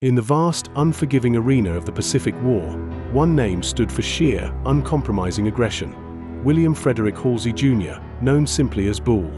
In the vast, unforgiving arena of the Pacific War, one name stood for sheer, uncompromising aggression: William Frederick Halsey Jr., known simply as Bull.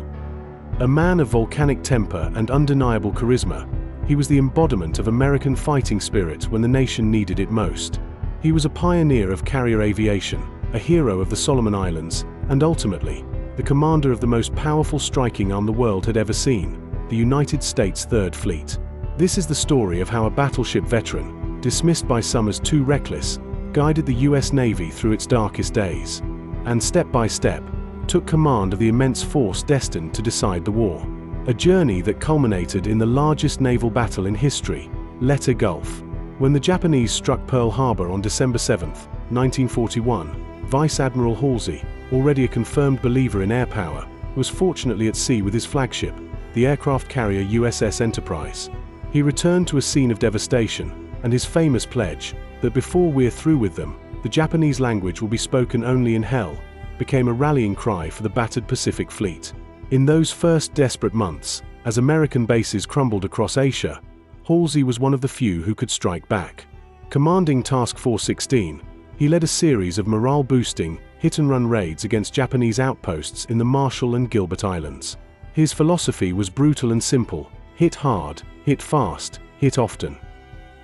A man of volcanic temper and undeniable charisma, he was the embodiment of American fighting spirit when the nation needed it most. He was a pioneer of carrier aviation, a hero of the Solomon Islands, and ultimately, the commander of the most powerful striking arm the world had ever seen, the United States Third Fleet. This is the story of how a battleship veteran, dismissed by some as too reckless, guided the US Navy through its darkest days, and step by step, took command of the immense force destined to decide the war. A journey that culminated in the largest naval battle in history, Leyte Gulf. When the Japanese struck Pearl Harbor on December 7, 1941, Vice Admiral Halsey, already a confirmed believer in air power, was fortunately at sea with his flagship, the aircraft carrier USS Enterprise. He returned to a scene of devastation, and his famous pledge, that before we're through with them, the Japanese language will be spoken only in hell, became a rallying cry for the battered Pacific Fleet. In those first desperate months, as American bases crumbled across Asia, Halsey was one of the few who could strike back. Commanding Task Force 16, he led a series of morale-boosting, hit-and-run raids against Japanese outposts in the Marshall and Gilbert Islands. His philosophy was brutal and simple: hit hard, hit fast, hit often.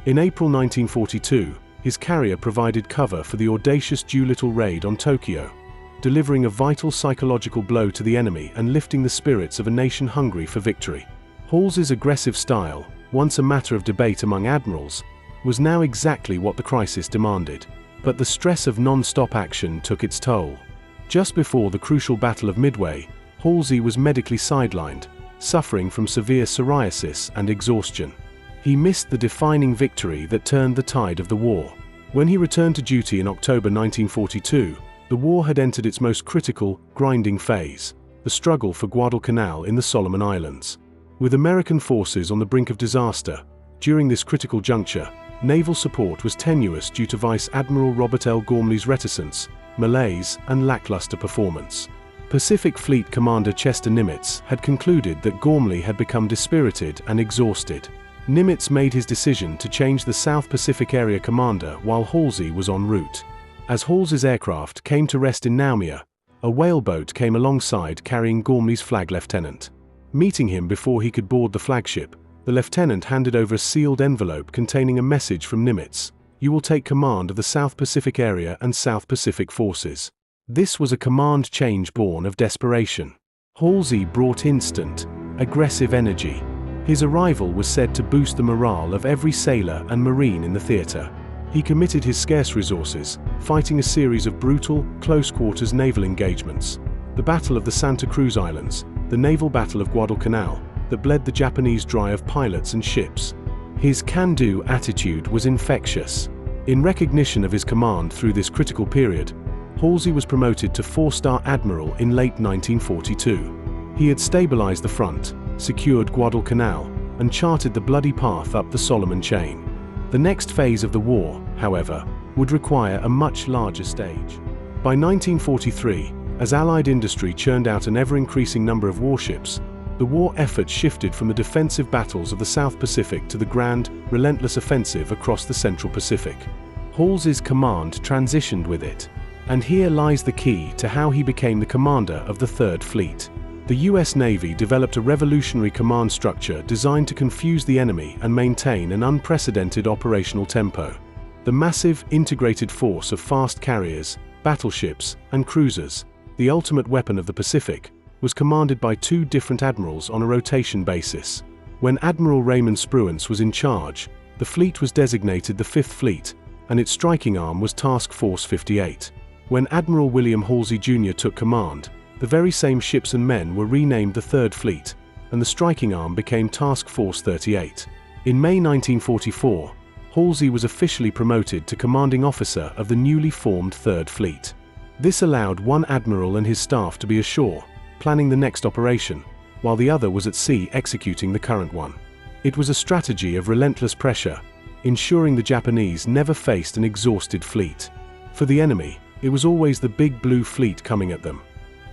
In April 1942, his carrier provided cover for the audacious Doolittle raid on Tokyo, delivering a vital psychological blow to the enemy and lifting the spirits of a nation hungry for victory. Halsey's aggressive style, once a matter of debate among admirals, was now exactly what the crisis demanded. But the stress of non-stop action took its toll. Just before the crucial Battle of Midway, Halsey was medically sidelined, suffering from severe psoriasis and exhaustion. He missed the defining victory that turned the tide of the war. When he returned to duty in October 1942, the war had entered its most critical, grinding phase, the struggle for Guadalcanal in the Solomon Islands. With American forces on the brink of disaster, during this critical juncture, naval support was tenuous due to Vice Admiral Robert L. Gormley's reticence, malaise, and lackluster performance. Pacific Fleet Commander Chester Nimitz had concluded that Gormley had become dispirited and exhausted. Nimitz made his decision to change the South Pacific Area commander while Halsey was en route. As Halsey's aircraft came to rest in Naumea, a whaleboat came alongside carrying Gormley's flag lieutenant. Meeting him before he could board the flagship, the lieutenant handed over a sealed envelope containing a message from Nimitz: "You will take command of the South Pacific Area and South Pacific forces." This was a command change born of desperation. Halsey brought instant, aggressive energy. His arrival was said to boost the morale of every sailor and marine in the theater. He committed his scarce resources, fighting a series of brutal, close-quarters naval engagements: the Battle of the Santa Cruz Islands, the naval Battle of Guadalcanal, that bled the Japanese dry of pilots and ships. His can-do attitude was infectious. In recognition of his command through this critical period, Halsey was promoted to 4-star admiral in late 1942. He had stabilized the front, secured Guadalcanal, and charted the bloody path up the Solomon chain. The next phase of the war, however, would require a much larger stage. By 1943, as Allied industry churned out an ever-increasing number of warships, the war effort shifted from the defensive battles of the South Pacific to the grand, relentless offensive across the Central Pacific. Halsey's command transitioned with it. And here lies the key to how he became the commander of the Third Fleet. The US Navy developed a revolutionary command structure designed to confuse the enemy and maintain an unprecedented operational tempo. The massive, integrated force of fast carriers, battleships, and cruisers, the ultimate weapon of the Pacific, was commanded by 2 different admirals on a rotation basis. When Admiral Raymond Spruance was in charge, the fleet was designated the Fifth Fleet, and its striking arm was Task Force 58. When Admiral William Halsey Jr. took command, the very same ships and men were renamed the Third Fleet, and the striking arm became Task Force 38. In May 1944, Halsey was officially promoted to commanding officer of the newly formed Third Fleet. This allowed one admiral and his staff to be ashore, planning the next operation, while the other was at sea executing the current one. It was a strategy of relentless pressure, ensuring the Japanese never faced an exhausted fleet. For the enemy, it was always the big blue fleet coming at them.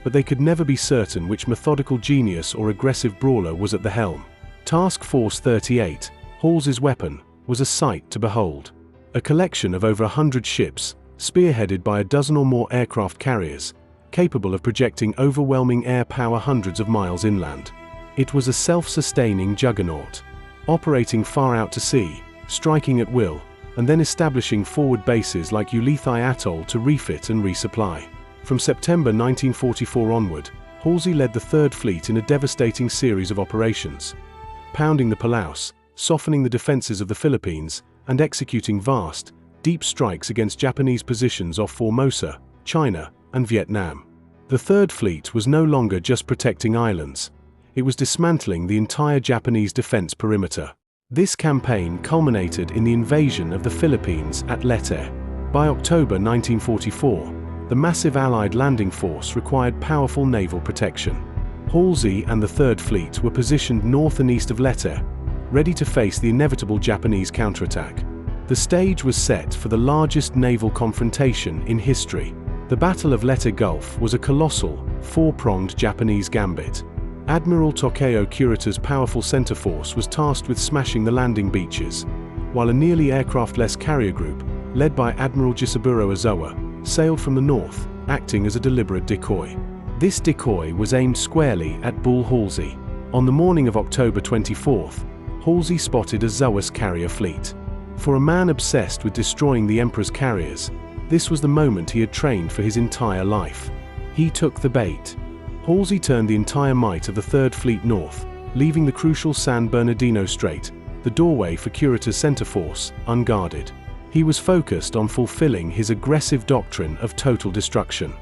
But they could never be certain which methodical genius or aggressive brawler was at the helm. Task Force 38, Halsey's weapon, was a sight to behold. A collection of over 100 ships, spearheaded by a dozen or more aircraft carriers, capable of projecting overwhelming air power hundreds of miles inland. It was a self-sustaining juggernaut, operating far out to sea, striking at will, and then establishing forward bases like Leyte Atoll to refit and resupply. From September 1944 onward, Halsey led the Third Fleet in a devastating series of operations, pounding the Palaus, softening the defenses of the Philippines, and executing vast, deep strikes against Japanese positions off Formosa, China, and Vietnam. The Third Fleet was no longer just protecting islands. It was dismantling the entire Japanese defense perimeter. This campaign culminated in the invasion of the Philippines at Leyte. By October 1944, the massive Allied landing force required powerful naval protection. Halsey and the Third Fleet were positioned north and east of Leyte, ready to face the inevitable Japanese counterattack. The stage was set for the largest naval confrontation in history. The Battle of Leyte Gulf was a colossal, four-pronged Japanese gambit. Admiral Takeo Kurita's powerful center force was tasked with smashing the landing beaches, while a nearly aircraft-less carrier group, led by Admiral Jisaburo Ozawa, sailed from the north, acting as a deliberate decoy. This decoy was aimed squarely at Bull Halsey. On the morning of October 24th, Halsey spotted Ozawa's carrier fleet. For a man obsessed with destroying the Emperor's carriers, this was the moment he had trained for his entire life. He took the bait. Halsey turned the entire might of the Third Fleet north, leaving the crucial San Bernardino Strait, the doorway for Kurita's center force, unguarded. He was focused on fulfilling his aggressive doctrine of total destruction.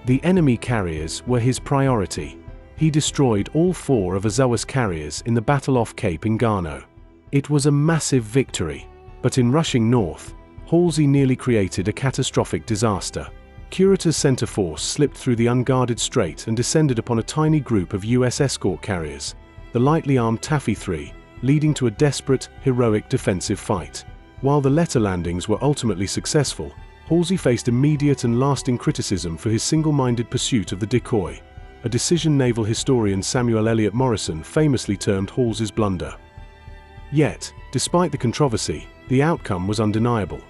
The enemy carriers were his priority. He destroyed all four of Ozawa's carriers in the battle off Cape Engano. It was a massive victory, but in rushing north, Halsey nearly created a catastrophic disaster. Kurita's center force slipped through the unguarded strait and descended upon a tiny group of U.S. escort carriers, the lightly armed Taffy 3, leading to a desperate, heroic defensive fight. While the Leyte landings were ultimately successful, Halsey faced immediate and lasting criticism for his single-minded pursuit of the decoy, a decision naval historian Samuel Eliot Morison famously termed Halsey's blunder. Yet, despite the controversy, the outcome was undeniable.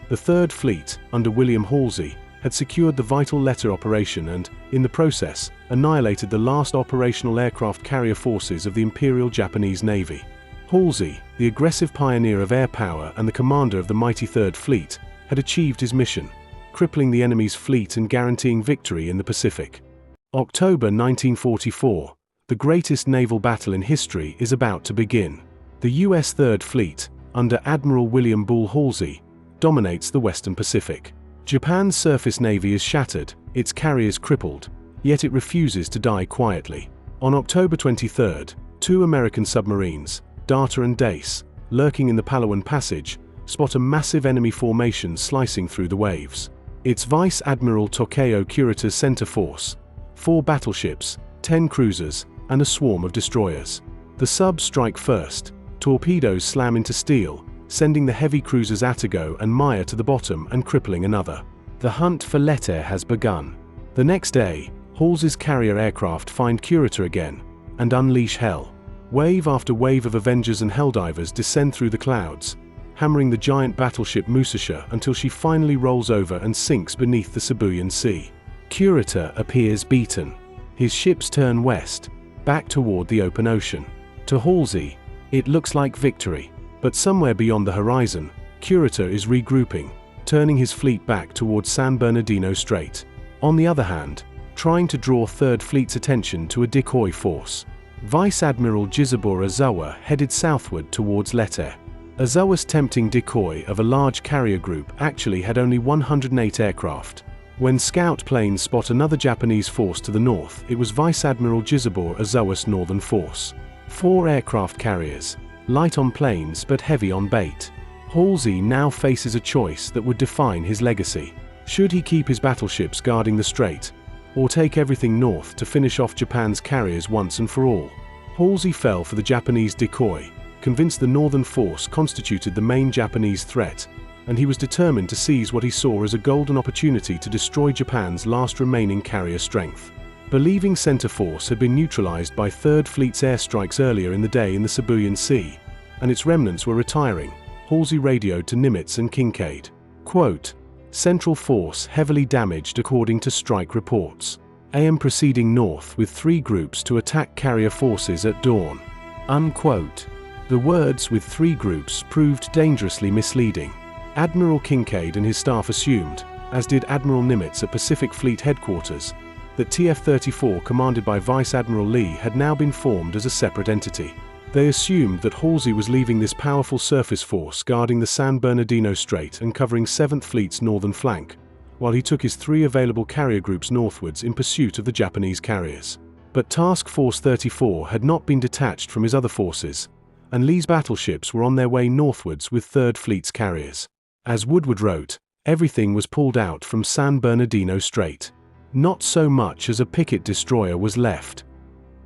The Third Fleet, under William Halsey, had secured the vital Leyte operation and, in the process, annihilated the last operational aircraft carrier forces of the Imperial Japanese Navy. Halsey, the aggressive pioneer of air power and the commander of the mighty Third Fleet, had achieved his mission, crippling the enemy's fleet and guaranteeing victory in the Pacific. October 1944, the greatest naval battle in history is about to begin. The U.S. Third Fleet, under Admiral William Bull Halsey, dominates the Western Pacific. Japan's surface navy is shattered, its carriers crippled, yet it refuses to die quietly. On October 23rd, two American submarines, Data and Dace, lurking in the Palawan Passage, spot a massive enemy formation slicing through the waves. It's Vice Admiral Takeo Kurita's center force, 4 battleships, 10 cruisers, and a swarm of destroyers. The subs strike first, torpedoes slam into steel, sending the heavy cruisers Atago and Maya to the bottom and crippling another. The hunt for Leyte has begun. The next day, Halsey's carrier aircraft find Kurita again, and unleash hell. Wave after wave of Avengers and Helldivers descend through the clouds, hammering the giant battleship Musashi until she finally rolls over and sinks beneath the Sibuyan Sea. Kurita appears beaten. His ships turn west, back toward the open ocean. To Halsey, it looks like victory. But somewhere beyond the horizon, Kurita is regrouping, turning his fleet back towards San Bernardino Strait. On the other hand, trying to draw Third Fleet's attention to a decoy force. Vice Admiral Jisaburo Ozawa headed southward towards Leyte. Ozawa's tempting decoy of a large carrier group actually had only 108 aircraft. When scout planes spot another Japanese force to the north, it was Vice Admiral Jisaburo Ozawa's northern force. 4 aircraft carriers, light on planes but heavy on bait. Halsey now faces a choice that would define his legacy. Should he keep his battleships guarding the strait, or take everything north to finish off Japan's carriers once and for all? Halsey fell for the Japanese decoy, convinced the northern force constituted the main Japanese threat, and he was determined to seize what he saw as a golden opportunity to destroy Japan's last remaining carrier strength. Believing center force had been neutralized by Third Fleet's airstrikes earlier in the day in the Sibuyan Sea, and its remnants were retiring, Halsey radioed to Nimitz and Kincaid. Quote, "Central force heavily damaged according to strike reports. AM proceeding north with 3 groups to attack carrier forces at dawn." Unquote. The words "with 3 groups" proved dangerously misleading. Admiral Kincaid and his staff assumed, as did Admiral Nimitz at Pacific Fleet Headquarters, that TF-34 commanded by Vice Admiral Lee had now been formed as a separate entity. They assumed that Halsey was leaving this powerful surface force guarding the San Bernardino Strait and covering 7th Fleet's northern flank, while he took his 3 available carrier groups northwards in pursuit of the Japanese carriers. But Task Force 34 had not been detached from his other forces, and Lee's battleships were on their way northwards with 3rd Fleet's carriers. As Woodward wrote, everything was pulled out from San Bernardino Strait. Not so much as a picket destroyer was left.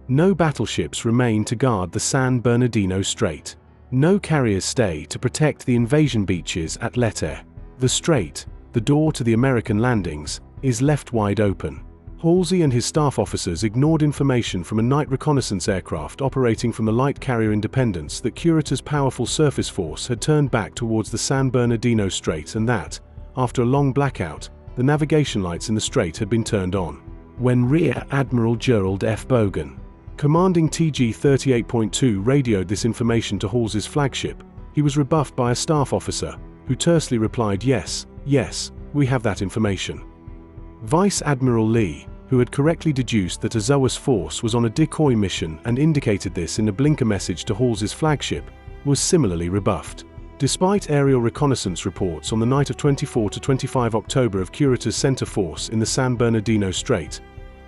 No battleships remained to guard the San Bernardino Strait. No carriers stay to protect the invasion beaches at Leyte. The strait, the door to the American landings, is left wide open. Halsey and his staff officers ignored information from a night reconnaissance aircraft operating from the light carrier Independence that Curator's powerful surface force had turned back towards the San Bernardino Strait and that, after a long blackout, the navigation lights in the strait had been turned on. When Rear Admiral Gerald F. Bugden, commanding TG 38.2, radioed this information to Halsey's flagship, he was rebuffed by a staff officer, who tersely replied, "Yes, we have that information." Vice Admiral Lee, who had correctly deduced that a Zoas force was on a decoy mission and indicated this in a blinker message to Halsey's flagship, was similarly rebuffed. Despite aerial reconnaissance reports on the night of 24 to 25 October of Curator's center force in the San Bernardino Strait,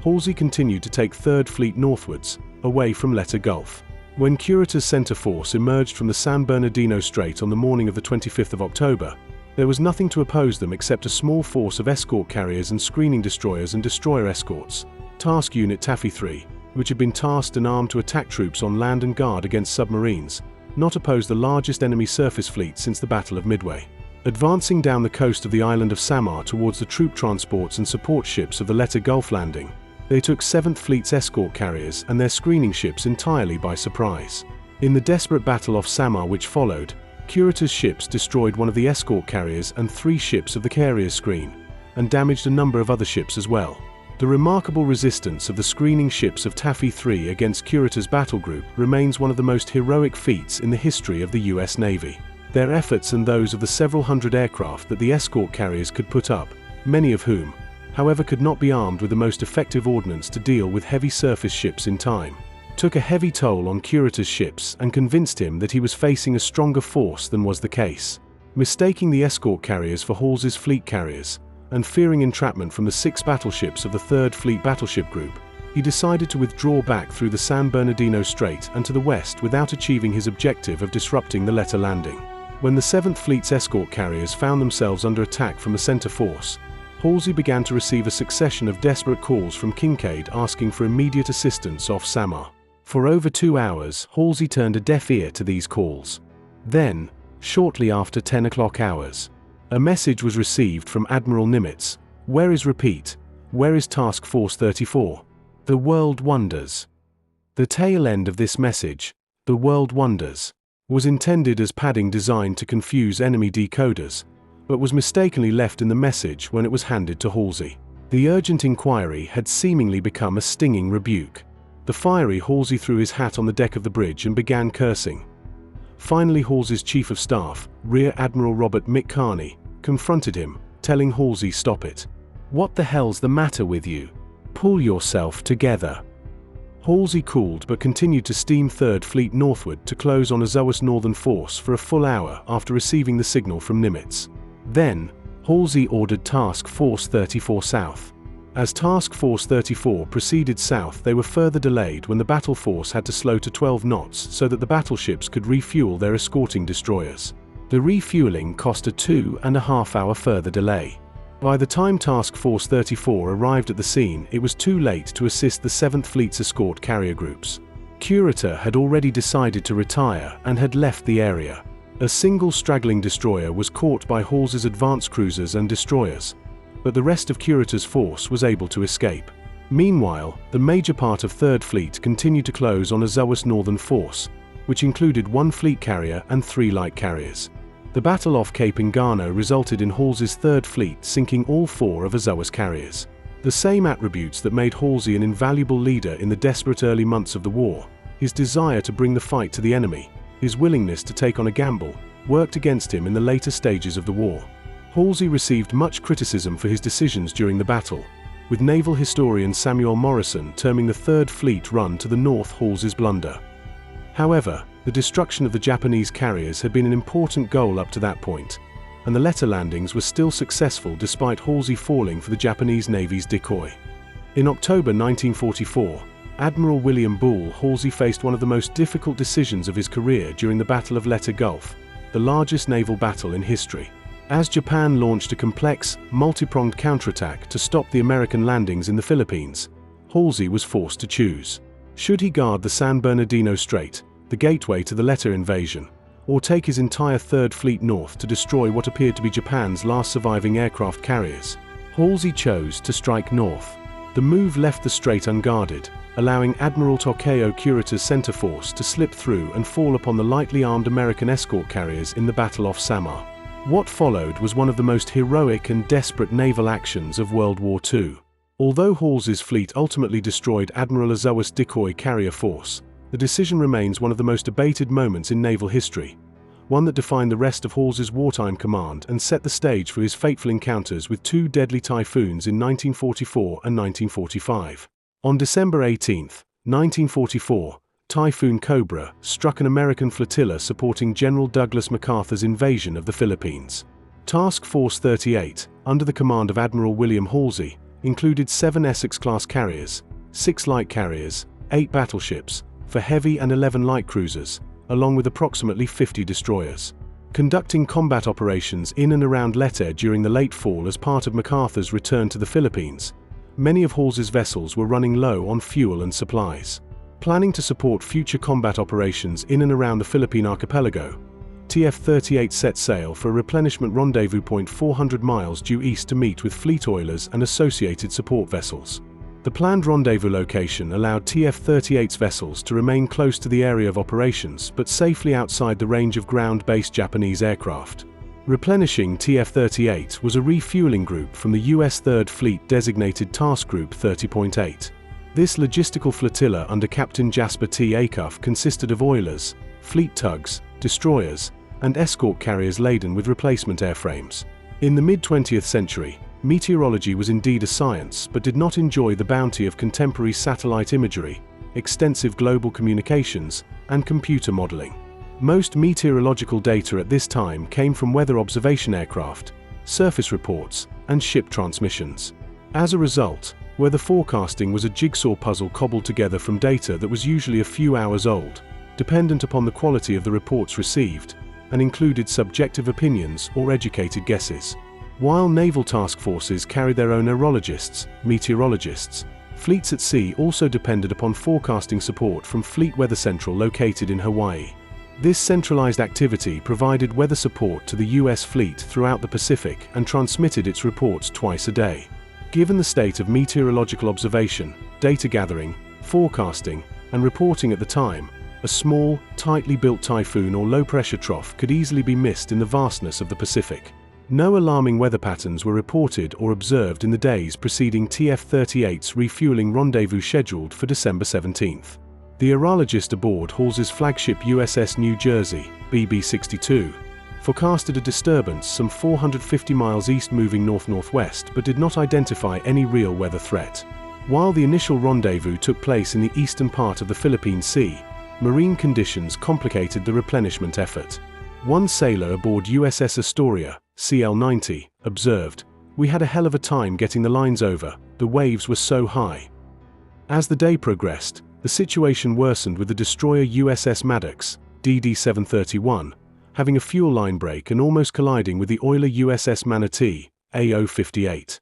Halsey continued to take 3rd Fleet northwards, away from Leyte Gulf. When Curator's center force emerged from the San Bernardino Strait on the morning of the 25th of October, there was nothing to oppose them except a small force of escort carriers and screening destroyers and destroyer escorts, Task Unit Taffy 3, which had been tasked and armed to attack troops on land and guard against submarines, not oppose the largest enemy surface fleet since the Battle of Midway. Advancing down the coast of the island of Samar towards the troop transports and support ships of the Leyte Gulf landing, they took 7th Fleet's escort carriers and their screening ships entirely by surprise. In the desperate battle off Samar which followed, Curator's ships destroyed one of the escort carriers and 3 ships of the carrier screen, and damaged a number of other ships as well. The remarkable resistance of the screening ships of Taffy 3 against Curator's battle group remains one of the most heroic feats in the history of the US Navy. Their efforts and those of the several hundred aircraft that the escort carriers could put up, many of whom, however, could not be armed with the most effective ordnance to deal with heavy surface ships in time, took a heavy toll on Curator's ships and convinced him that he was facing a stronger force than was the case. Mistaking the escort carriers for Halsey's fleet carriers, and fearing entrapment from the 6 battleships of the 3rd Fleet Battleship Group, he decided to withdraw back through the San Bernardino Strait and to the west without achieving his objective of disrupting the Leyte landing. When the 7th Fleet's escort carriers found themselves under attack from the center force, Halsey began to receive a succession of desperate calls from Kincaid asking for immediate assistance off Samar. For over 2 hours, Halsey turned a deaf ear to these calls. Then, shortly after 10 o'clock hours, a message was received from Admiral Nimitz. "Where is Repeat? Where is Task Force 34? The world wonders." The tail end of this message, "The world wonders," was intended as padding designed to confuse enemy decoders, but was mistakenly left in the message when it was handed to Halsey. The urgent inquiry had seemingly become a stinging rebuke. The fiery Halsey threw his hat on the deck of the bridge and began cursing. Finally, Halsey's Chief of Staff, Rear Admiral Robert Mick Carney, confronted him, telling Halsey, "Stop it. What the hell's the matter with you? Pull yourself together." Halsey cooled but continued to steam 3rd Fleet northward to close on a Zoas northern force for a full hour after receiving the signal from Nimitz. Then, Halsey ordered Task Force 34 south. As Task Force 34 proceeded south, they were further delayed when the battle force had to slow to 12 knots so that the battleships could refuel their escorting destroyers. The refueling cost a 2.5-hour further delay. By the time Task Force 34 arrived at the scene, it was too late to assist the 7th Fleet's escort carrier groups. Curator had already decided to retire and had left the area. A single straggling destroyer was caught by Halsey's advance cruisers and destroyers, but the rest of Curator's force was able to escape. Meanwhile, the major part of 3rd Fleet continued to close on a Zoas northern force, which included 1 fleet carrier and 3 light carriers. The battle off Cape Engano resulted in Halsey's Third Fleet sinking all 4 of Azores carriers. The same attributes that made Halsey an invaluable leader in the desperate early months of the war, his desire to bring the fight to the enemy, his willingness to take on a gamble, worked against him in the later stages of the war. Halsey received much criticism for his decisions during the battle, with naval historian Samuel Morison terming the Third Fleet run to the north Halsey's blunder. However, the destruction of the Japanese carriers had been an important goal up to that point, and the Leyte landings were still successful despite Halsey falling for the Japanese Navy's decoy. In October 1944, Admiral William Buell Halsey faced one of the most difficult decisions of his career during the Battle of Leyte Gulf, the largest naval battle in history. As Japan launched a complex, multi-pronged counterattack to stop the American landings in the Philippines, Halsey was forced to choose. Should he guard the San Bernardino Strait, the gateway to the Leyte invasion, or take his entire Third Fleet north to destroy what appeared to be Japan's last surviving aircraft carriers? Halsey chose to strike north. The move left the strait unguarded, allowing Admiral Takeo Kurita's center force to slip through and fall upon the lightly armed American escort carriers in the battle off Samar. What followed was one of the most heroic and desperate naval actions of World War II. Although Halsey's fleet ultimately destroyed Admiral Azores' decoy carrier force, the decision remains one of the most debated moments in naval history, one that defined the rest of Halsey's wartime command and set the stage for his fateful encounters with 2 deadly typhoons in 1944 and 1945. On December 18, 1944, Typhoon Cobra struck an American flotilla supporting General Douglas MacArthur's invasion of the Philippines. Task Force 38, under the command of Admiral William Halsey, included 7 Essex-class carriers, 6 light carriers, 8 battleships, for heavy and 11 light cruisers, along with approximately 50 destroyers. Conducting combat operations in and around Leyte during the late fall as part of MacArthur's return to the Philippines, many of Halsey's vessels were running low on fuel and supplies. Planning to support future combat operations in and around the Philippine archipelago, TF-38 set sail for a replenishment rendezvous point 400 miles due east to meet with fleet oilers and associated support vessels. The planned rendezvous location allowed TF-38's vessels to remain close to the area of operations but safely outside the range of ground-based Japanese aircraft. Replenishing TF-38 was a refueling group from the U.S. Third Fleet designated Task Group 30.8. This logistical flotilla under Captain Jasper T. Acuff consisted of oilers, fleet tugs, destroyers, and escort carriers laden with replacement airframes. In the mid-20th century, meteorology was indeed a science but did not enjoy the bounty of contemporary satellite imagery, extensive global communications, and computer modeling. Most meteorological data at this time came from weather observation aircraft, surface reports, and ship transmissions. As a result, weather forecasting was a jigsaw puzzle cobbled together from data that was usually a few hours old, dependent upon the quality of the reports received, and included subjective opinions or educated guesses. While naval task forces carried their own aerologists, meteorologists, fleets at sea also depended upon forecasting support from Fleet Weather Central located in Hawaii. This centralized activity provided weather support to the U.S. fleet throughout the Pacific and transmitted its reports twice a day. Given the state of meteorological observation, data gathering, forecasting, and reporting at the time, a small, tightly built typhoon or low-pressure trough could easily be missed in the vastness of the Pacific. No alarming weather patterns were reported or observed in the days preceding TF-38's refueling rendezvous scheduled for December 17. The aerologist aboard Halsey's flagship USS New Jersey, BB-62, forecasted a disturbance some 450 miles east moving north-northwest but did not identify any real weather threat. While the initial rendezvous took place in the eastern part of the Philippine Sea, marine conditions complicated the replenishment effort. One sailor aboard USS Astoria, CL-90, observed, "We had a hell of a time getting the lines over, the waves were so high." As the day progressed, the situation worsened with the destroyer USS Maddox, DD-731, having a fuel line break and almost colliding with the oiler USS Manatee, AO-58.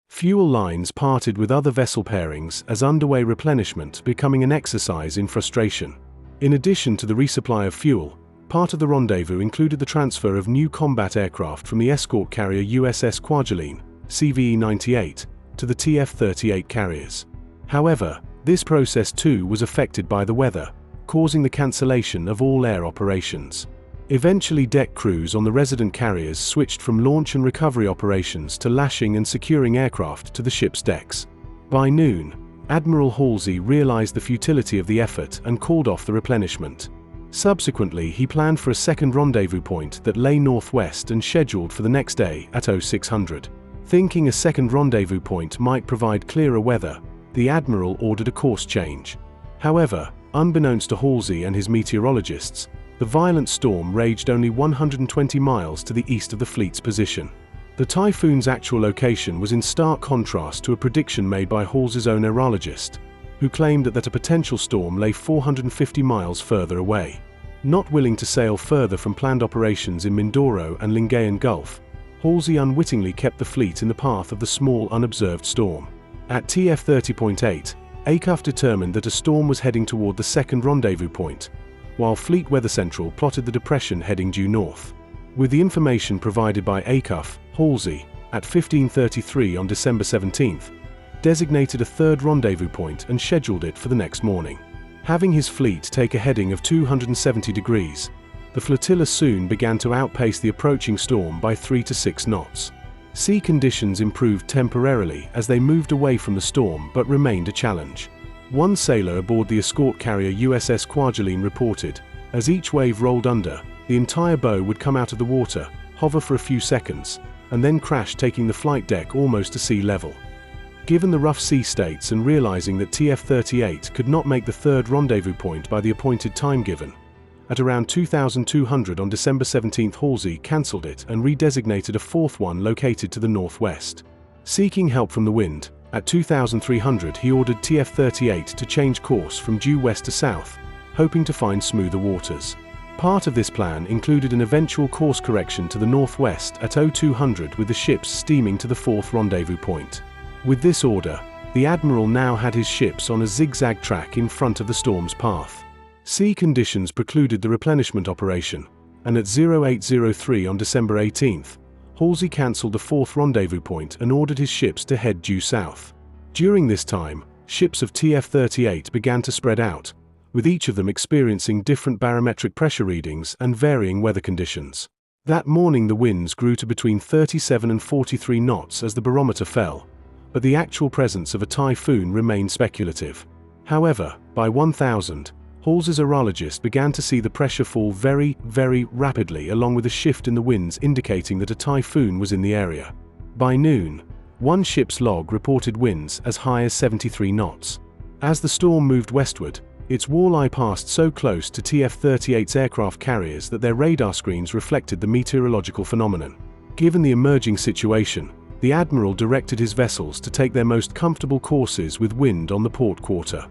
Fuel lines parted with other vessel pairings as underway replenishment becoming an exercise in frustration. In addition to the resupply of fuel, part of the rendezvous included the transfer of new combat aircraft from the escort carrier USS Kwajalein, CVE-98, to the TF-38 carriers. However, this process too was affected by the weather, causing the cancellation of all air operations. Eventually, deck crews on the resident carriers switched from launch and recovery operations to lashing and securing aircraft to the ship's decks. By noon, Admiral Halsey realized the futility of the effort and called off the replenishment. Subsequently, he planned for a second rendezvous point that lay northwest and scheduled for the next day at 0600. Thinking a second rendezvous point might provide clearer weather, the Admiral ordered a course change. However, unbeknownst to Halsey and his meteorologists, the violent storm raged only 120 miles to the east of the fleet's position. The typhoon's actual location was in stark contrast to a prediction made by Halsey's own aerologist, who claimed that a potential storm lay 450 miles further away. Not willing to sail further from planned operations in Mindoro and Leyte Gulf, Halsey unwittingly kept the fleet in the path of the small unobserved storm. At TF 30.8, Acuff determined that a storm was heading toward the second rendezvous point, while Fleet Weather Central plotted the depression heading due north. With the information provided by Acuff, Halsey, at 15:33 on December 17th, designated a third rendezvous point and scheduled it for the next morning. Having his fleet take a heading of 270 degrees, the flotilla soon began to outpace the approaching storm by 3 to 6 knots. Sea conditions improved temporarily as they moved away from the storm but remained a challenge. One sailor aboard the escort carrier USS Kwajalein reported, as each wave rolled under, the entire bow would come out of the water, hover for a few seconds, and then crash, taking the flight deck almost to sea level. Given the rough sea states and realizing that TF-38 could not make the third rendezvous point by the appointed time given, at around 2200 on December 17th, Halsey cancelled it and redesignated a fourth one located to the northwest. Seeking help from the wind, at 2300 he ordered TF-38 to change course from due west to south, hoping to find smoother waters. Part of this plan included an eventual course correction to the northwest at 0200 with the ships steaming to the fourth rendezvous point. With this order, the Admiral now had his ships on a zigzag track in front of the storm's path. Sea conditions precluded the replenishment operation, and at 0803 on December 18th, Halsey cancelled the fourth rendezvous point and ordered his ships to head due south. During this time, ships of TF-38 began to spread out, with each of them experiencing different barometric pressure readings and varying weather conditions. That morning the winds grew to between 37 and 43 knots as the barometer fell, but the actual presence of a typhoon remained speculative. However, by 1000, Halsey's aerologist began to see the pressure fall very, very rapidly, along with a shift in the winds indicating that a typhoon was in the area. By noon, one ship's log reported winds as high as 73 knots. As the storm moved westward, its walleye passed so close to TF-38's aircraft carriers that their radar screens reflected the meteorological phenomenon. Given the emerging situation, the Admiral directed his vessels to take their most comfortable courses with wind on the port quarter.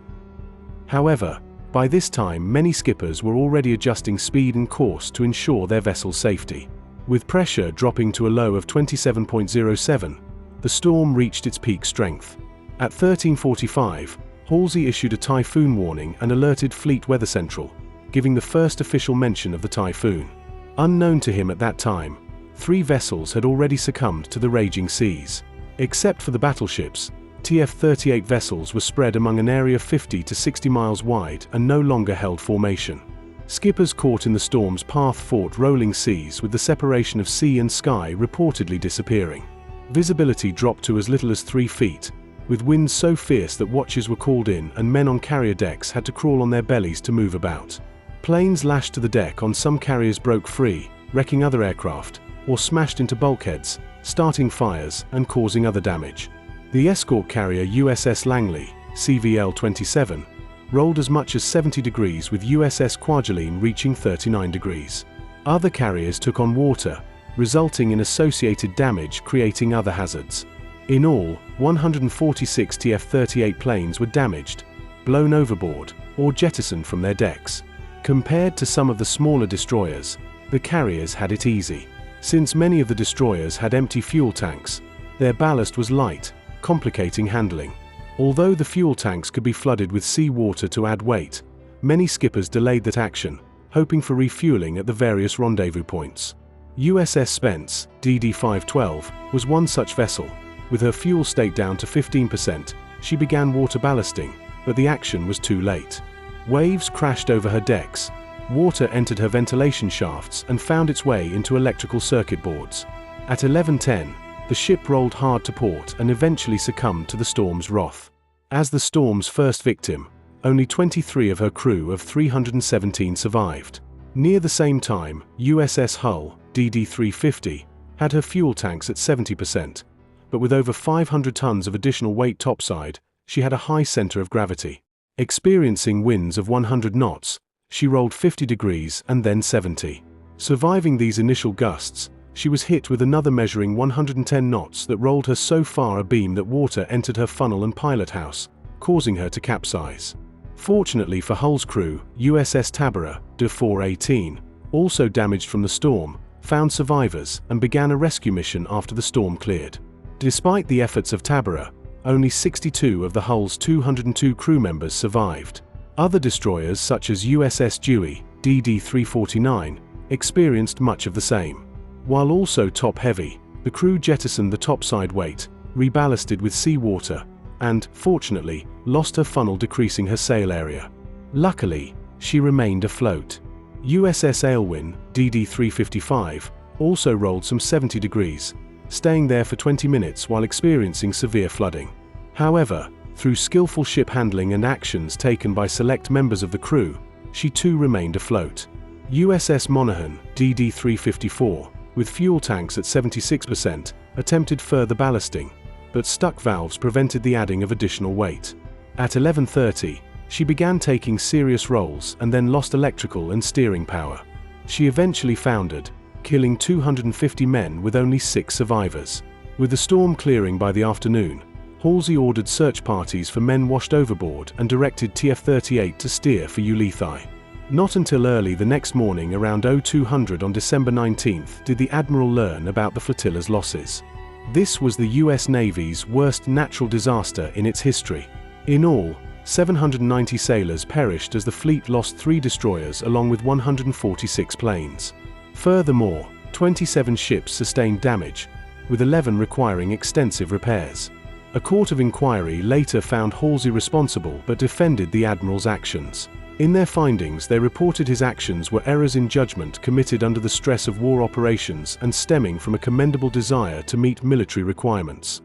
However, by this time many skippers were already adjusting speed and course to ensure their vessel's safety. With pressure dropping to a low of 27.07, the storm reached its peak strength. At 13:45, Halsey issued a typhoon warning and alerted Fleet Weather Central, giving the first official mention of the typhoon. Unknown to him at that time, 3 vessels had already succumbed to the raging seas. Except for the battleships, TF-38 vessels were spread among an area 50 to 60 miles wide and no longer held formation. Skippers caught in the storm's path fought rolling seas, with the separation of sea and sky reportedly disappearing. Visibility dropped to as little as 3 feet, with winds so fierce that watches were called in and men on carrier decks had to crawl on their bellies to move about. Planes lashed to the deck on some carriers broke free, wrecking other aircraft, or smashed into bulkheads, starting fires and causing other damage. The escort carrier USS Langley, CVL-27, rolled as much as 70 degrees, with USS Kwajalein reaching 39 degrees. Other carriers took on water, resulting in associated damage, creating other hazards. In all, 146 TF-38 planes were damaged, blown overboard, or jettisoned from their decks. Compared to some of the smaller destroyers, the carriers had it easy. Since many of the destroyers had empty fuel tanks, their ballast was light, complicating handling. Although the fuel tanks could be flooded with sea water to add weight, many skippers delayed that action, hoping for refueling at the various rendezvous points. USS Spence, DD-512, was one such vessel. With her fuel state down to 15%, she began water ballasting, but the action was too late. Waves crashed over her decks, Water entered her ventilation shafts and found its way into electrical circuit boards. At 11:10, the ship rolled hard to port and eventually succumbed to the storm's wrath. As the storm's first victim, only 23 of her crew of 317 survived. Near the same time, USS Hull, DD-350, had her fuel tanks at 70%, but with over 500 tons of additional weight topside, she had a high center of gravity. Experiencing winds of 100 knots, she rolled 50 degrees and then 70. Surviving these initial gusts, she was hit with another measuring 110 knots that rolled her so far abeam that water entered her funnel and pilot house, causing her to capsize. Fortunately for Hull's crew, USS Tabora, DD-418, also damaged from the storm, found survivors and began a rescue mission after the storm cleared. Despite the efforts of Tabora, only 62 of the Hull's 202 crew members survived. Other destroyers such as USS Dewey, DD-349, experienced much of the same. While also top-heavy, the crew jettisoned the topside weight, reballasted with seawater, and, fortunately, lost her funnel, decreasing her sail area. Luckily, she remained afloat. USS Aylwin, DD-355, also rolled some 70 degrees, staying there for 20 minutes while experiencing severe flooding. However, through skillful ship handling and actions taken by select members of the crew, she too remained afloat. USS Monaghan, DD-354, with fuel tanks at 76%, attempted further ballasting, but stuck valves prevented the adding of additional weight. At 11:30, she began taking serious rolls and then lost electrical and steering power. She eventually foundered, killing 250 men with only 6 survivors. With the storm clearing by the afternoon, Halsey ordered search parties for men washed overboard and directed TF-38 to steer for Leyte. Not until early the next morning around 0200 on December 19th did the Admiral learn about the flotilla's losses. This was the US Navy's worst natural disaster in its history. In all, 790 sailors perished as the fleet lost 3 destroyers along with 146 planes. Furthermore, 27 ships sustained damage, with 11 requiring extensive repairs. A court of inquiry later found Halsey responsible but defended the Admiral's actions. In their findings, they reported his actions were errors in judgment committed under the stress of war operations and stemming from a commendable desire to meet military requirements.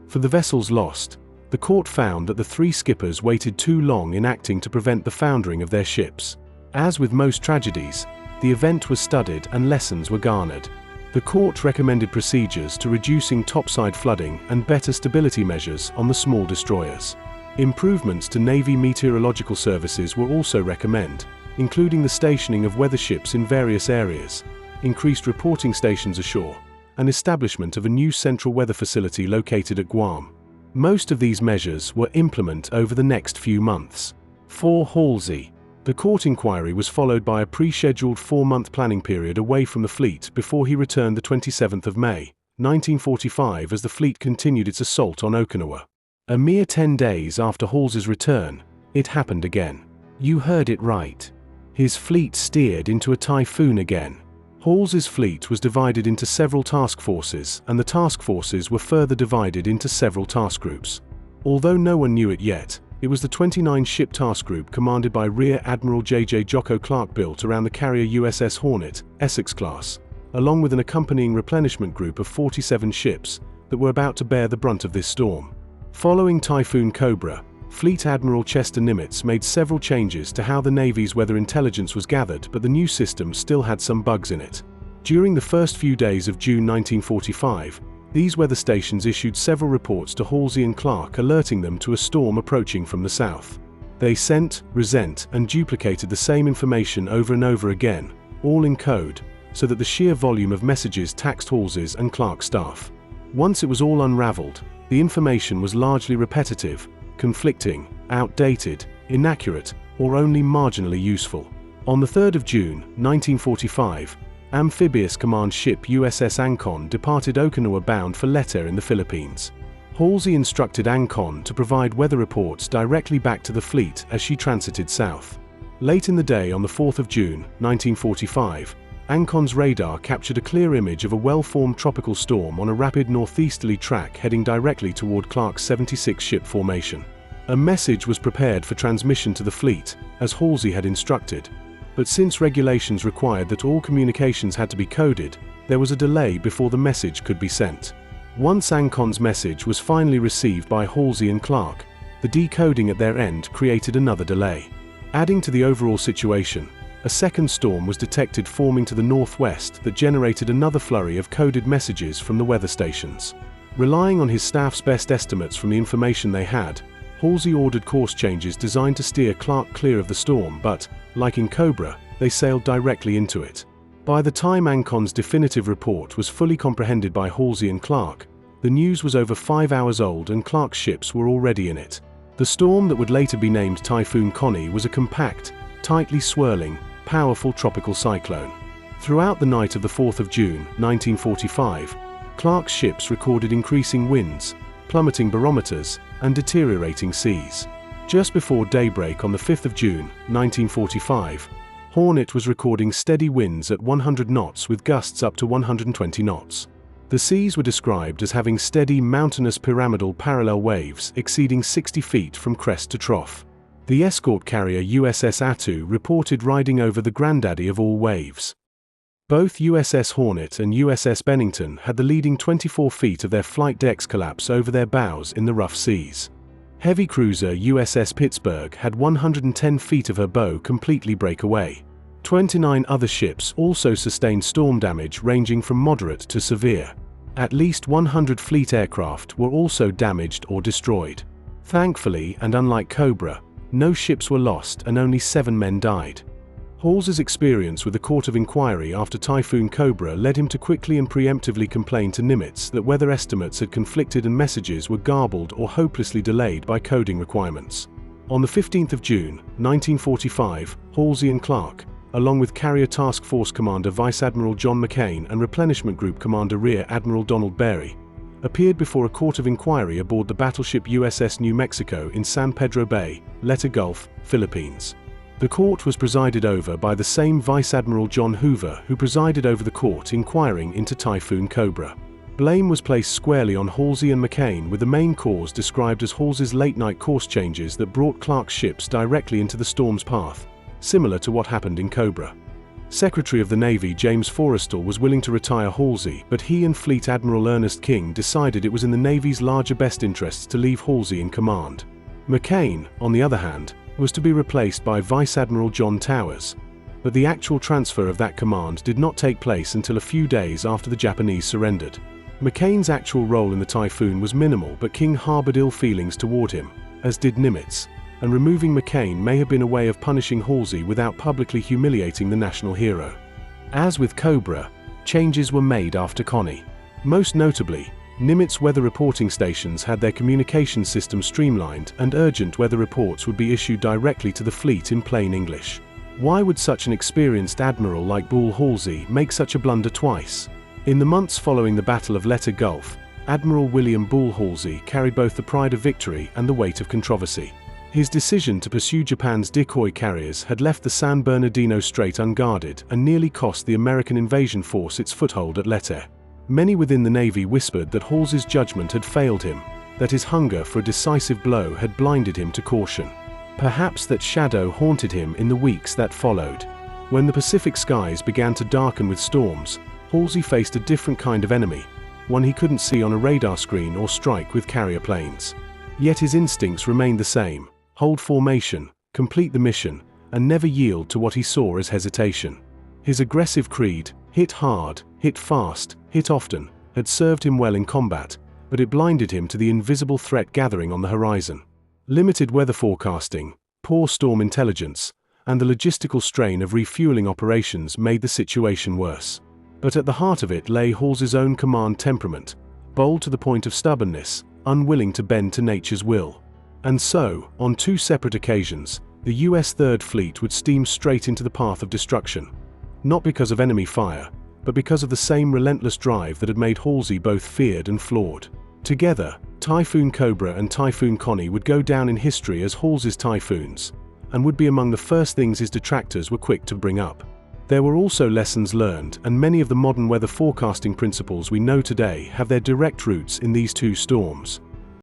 For the vessels lost, the court found that the 3 skippers waited too long in acting to prevent the foundering of their ships. As with most tragedies, the event was studied and lessons were garnered. The court recommended procedures to reducing topside flooding and better stability measures on the small destroyers. Improvements to Navy meteorological services were also recommended, including the stationing of weather ships in various areas, increased reporting stations ashore, and establishment of a new central weather facility located at Guam. Most of these measures were implemented over the next few months. For Halsey, the court inquiry was followed by a pre-scheduled 4-month planning period away from the fleet before he returned the 27th of May, 1945 as the fleet continued its assault on Okinawa. A mere 10 days after Halsey's return, it happened again. You heard it right. His fleet steered into a typhoon again. Halsey's fleet was divided into several task forces, and the task forces were further divided into several task groups. Although no one knew it yet, it was the 29-ship task group commanded by Rear Admiral J.J. Jocko Clark built around the carrier USS Hornet, Essex class, along with an accompanying replenishment group of 47 ships that were about to bear the brunt of this storm. Following Typhoon Cobra, Fleet Admiral Chester Nimitz made several changes to how the Navy's weather intelligence was gathered, but the new system still had some bugs in it. During the first few days of June 1945, these weather stations issued several reports to Halsey and Clark alerting them to a storm approaching from the south. They sent, resent, and duplicated the same information over and over again, all in code, so that the sheer volume of messages taxed Halsey's and Clark's staff. Once it was all unraveled, the information was largely repetitive, conflicting, outdated, inaccurate, or only marginally useful. On the 3rd of June, 1945, amphibious command ship USS Ancon departed Okinawa bound for Leyte in the Philippines. Halsey instructed Ancon to provide weather reports directly back to the fleet as she transited south. Late in the day on the 4th of June, 1945, Ancon's radar captured a clear image of a well-formed tropical storm on a rapid northeasterly track heading directly toward Clark's 76-ship formation. A message was prepared for transmission to the fleet, as Halsey had instructed, But since regulations required that all communications had to be coded, there was a delay before the message could be sent. Once ANCON's message was finally received by Halsey and Clark, the decoding at their end created another delay. Adding to the overall situation, a second storm was detected forming to the northwest that generated another flurry of coded messages from the weather stations. Relying on his staff's best estimates from the information they had, Halsey ordered course changes designed to steer Clark clear of the storm, but, like in Cobra, they sailed directly into it. By the time ANCON's definitive report was fully comprehended by Halsey and Clark, the news was over 5 hours old and Clark's ships were already in it. The storm that would later be named Typhoon Connie was a compact, tightly swirling, powerful tropical cyclone. Throughout the night of the 4th of June, 1945, Clark's ships recorded increasing winds, plummeting barometers, and deteriorating seas. Just before daybreak on the 5th of June, 1945, Hornet was recording steady winds at 100 knots with gusts up to 120 knots. The seas were described as having steady mountainous pyramidal parallel waves exceeding 60 feet from crest to trough. The escort carrier USS Attu reported riding over the granddaddy of all waves. Both USS Hornet and USS Bennington had the leading 24 feet of their flight decks collapse over their bows in the rough seas. Heavy cruiser USS Pittsburgh had 110 feet of her bow completely break away. 29 other ships also sustained storm damage ranging from moderate to severe. At least 100 fleet aircraft were also damaged or destroyed. Thankfully, and unlike Cobra, no ships were lost and only 7 men died. Halsey's experience with the Court of Inquiry after Typhoon Cobra led him to quickly and preemptively complain to Nimitz that weather estimates had conflicted and messages were garbled or hopelessly delayed by coding requirements. On the 15th of June, 1945, Halsey and Clark, along with Carrier Task Force Commander Vice Admiral John McCain and Replenishment Group Commander Rear Admiral Donald Berry, appeared before a court of inquiry aboard the battleship USS New Mexico in San Pedro Bay, Leyte Gulf, Philippines. The court was presided over by the same Vice Admiral John Hoover who presided over the court inquiring into Typhoon Cobra. Blame was placed squarely on Halsey and McCain, with the main cause described as Halsey's late-night course changes that brought Clark's ships directly into the storm's path, similar to what happened in Cobra. Secretary of the Navy James Forrestal was willing to retire Halsey, but he and Fleet Admiral Ernest King decided it was in the Navy's larger best interests to leave Halsey in command. McCain, on the other hand, was to be replaced by Vice Admiral John Towers, but the actual transfer of that command did not take place until a few days after the Japanese surrendered. McCain's actual role in the Typhoon was minimal, but King harbored ill feelings toward him, as did Nimitz, and removing McCain may have been a way of punishing Halsey without publicly humiliating the national hero. As with Cobra, changes were made after Connie. Most notably, Nimitz weather reporting stations had their communication system streamlined, and urgent weather reports would be issued directly to the fleet in plain English. Why would such an experienced admiral like Bull Halsey make such a blunder twice? In the months following the Battle of Leyte Gulf, Admiral William Bull Halsey carried both the pride of victory and the weight of controversy. His decision to pursue Japan's decoy carriers had left the San Bernardino Strait unguarded and nearly cost the American invasion force its foothold at Leyte. Many within the Navy whispered that Halsey's judgment had failed him, that his hunger for a decisive blow had blinded him to caution. Perhaps that shadow haunted him in the weeks that followed. When the Pacific skies began to darken with storms, Halsey faced a different kind of enemy, one he couldn't see on a radar screen or strike with carrier planes. Yet his instincts remained the same: hold formation, complete the mission, and never yield to what he saw as hesitation. His aggressive creed, hit hard, hit fast, hit often, had served him well in combat, but it blinded him to the invisible threat gathering on the horizon. Limited weather forecasting, poor storm intelligence, and the logistical strain of refueling operations made the situation worse. But at the heart of it lay Halsey's own command temperament, bold to the point of stubbornness, unwilling to bend to nature's will. And so, on 2 separate occasions, the US Third Fleet would steam straight into the path of destruction. Not because of enemy fire, but because of the same relentless drive that had made Halsey both feared and flawed. Together, Typhoon Cobra and Typhoon Connie would go down in history as Halsey's typhoons, and would be among the first things his detractors were quick to bring up. There were also lessons learned, and many of the modern weather forecasting principles we know today have their direct roots in these 2 storms.